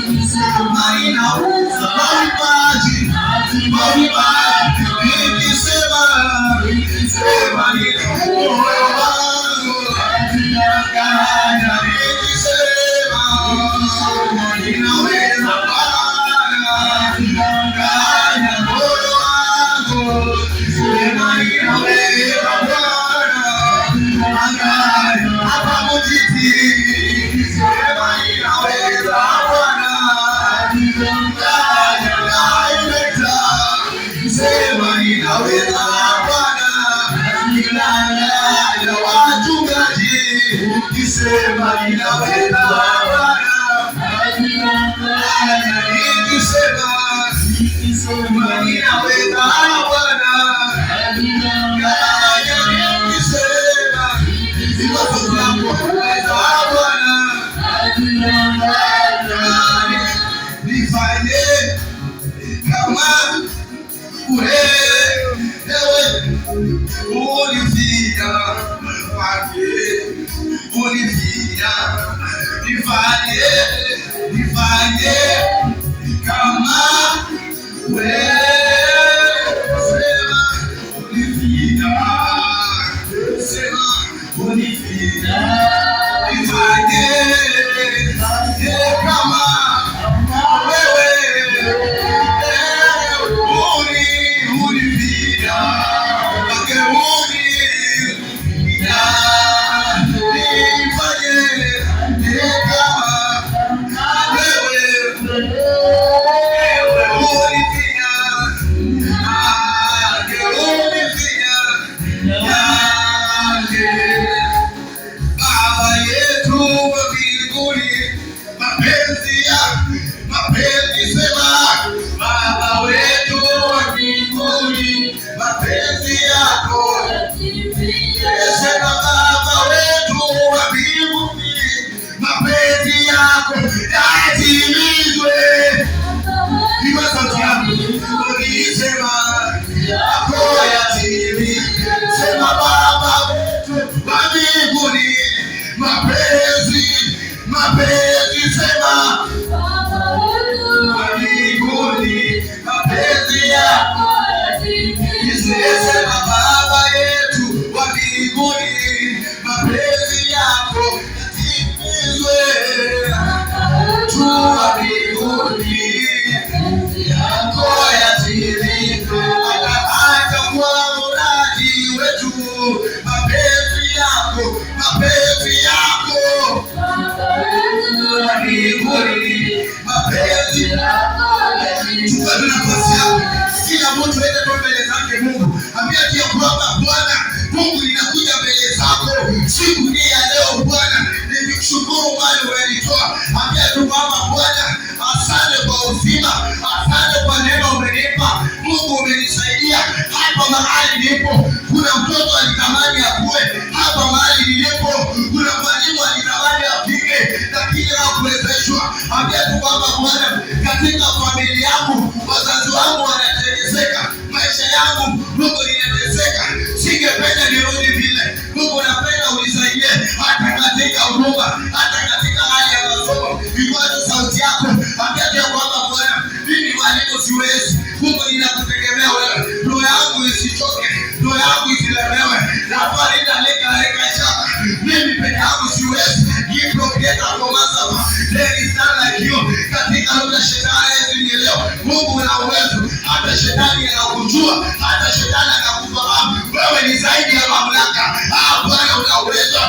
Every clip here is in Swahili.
Sema ninaweza Bwana, nikisema ninaweza Bwana, nifanye kama wewe ulifia kwake, ulifia. Nifanye kama wewe, sema ulifia, sema ulifia. Nifanye kama wewe ulifia, mapenzi sema mbinguni, mapenzi yako sema Baba yetu wa mbinguni, mapenzi yako yatimizwe. Tu wa mbinguni, yako yatimizwe. Hata kwa muradi wetu, mapenzi yako, mapenzi yako mapenzi yako. Chukua nafasi yako, kila mtu aende mbele zake Mungu, ambia kia kwamba Bwana Mungu ninakuja mbele zako siku hii ya leo Bwana, nikushukuru bali umenitoa. Ambia tu kwamba Bwana asante kwa uzima, asante kwa neema umenipa Mungu, umenisaidia hapa mahali nilipo. Kuna mtoto alitamani akue hapa mahali nilipo, kuna mwalimu alitamani afike lakini hakuwezeshwa. Ambia tu kwamba Bwana, katika familia yangu wazazi wangu wanateseka, maisha yangu Mungu ninateseka, singependa nirudi vile. Mungu napenda unisaidie hata katika huduma, hata katika hali ya masomo. Ikwani sauti yako, ambia tu kwamba Bwana, mimi mwalimu siwezi. Mungu ninakutegemea wewe, roho yangu isichoke, roho yangu isilemewe. Nafari naleka shaka, mimi peke yangu siwezi. Give creator for myself. There is none like you. Katika lugha shetani hizi ni leo. Mungu una uwezo. Hata shetani anakujua, hata shetani anakufahamu. Wewe ni zaidi ya mamlaka. Bwana una uwezo.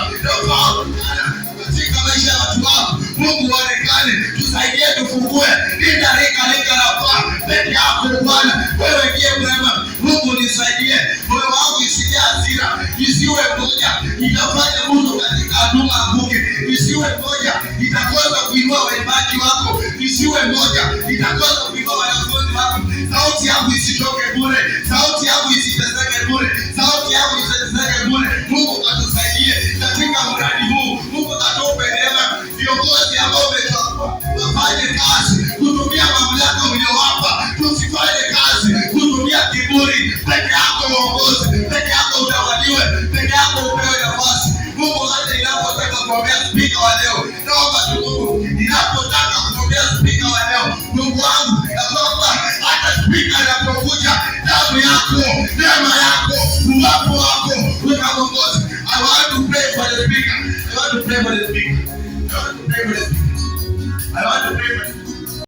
Katika maisha ya watu wako Mungu onekane, tusaidie, tufungue. Linda reka nafaa peke yako Bwana, wewe ndiye mwema. Mungu nisaidie, moyo wangu isije hasira, isiwe moja itafanya mtu katika huduma anguke, isiwe moja itakosa kuinua waimbaji wako, isiwe moja itakosa kuinua wanafunzi wako. Sauti yangu isichoke bure, sauti yangu isiteseke bure, sauti yangu isiteseke bure. Mungu katusaidie katika mradi huu. Mungu katupe neema, viongozi ambao umechagua wafanye kazi kutumia mamlaka uliyowapa, tusifanye kazi kutumia kiburi. Peke yako uongozi, peke yako utawaliwe, peke yako upewe nafasi. Mungu hata ninapotaka kuombea spika wa leo, naomba tu Mungu, ninapotaka kuombea spika Mungu wangu, ya kwamba hata spika anapokuja, damu yako, neema yako, uwapo wako unaongoza. I want to pray for the speaker. I want to pray for the speaker. I want to pray for the speaker.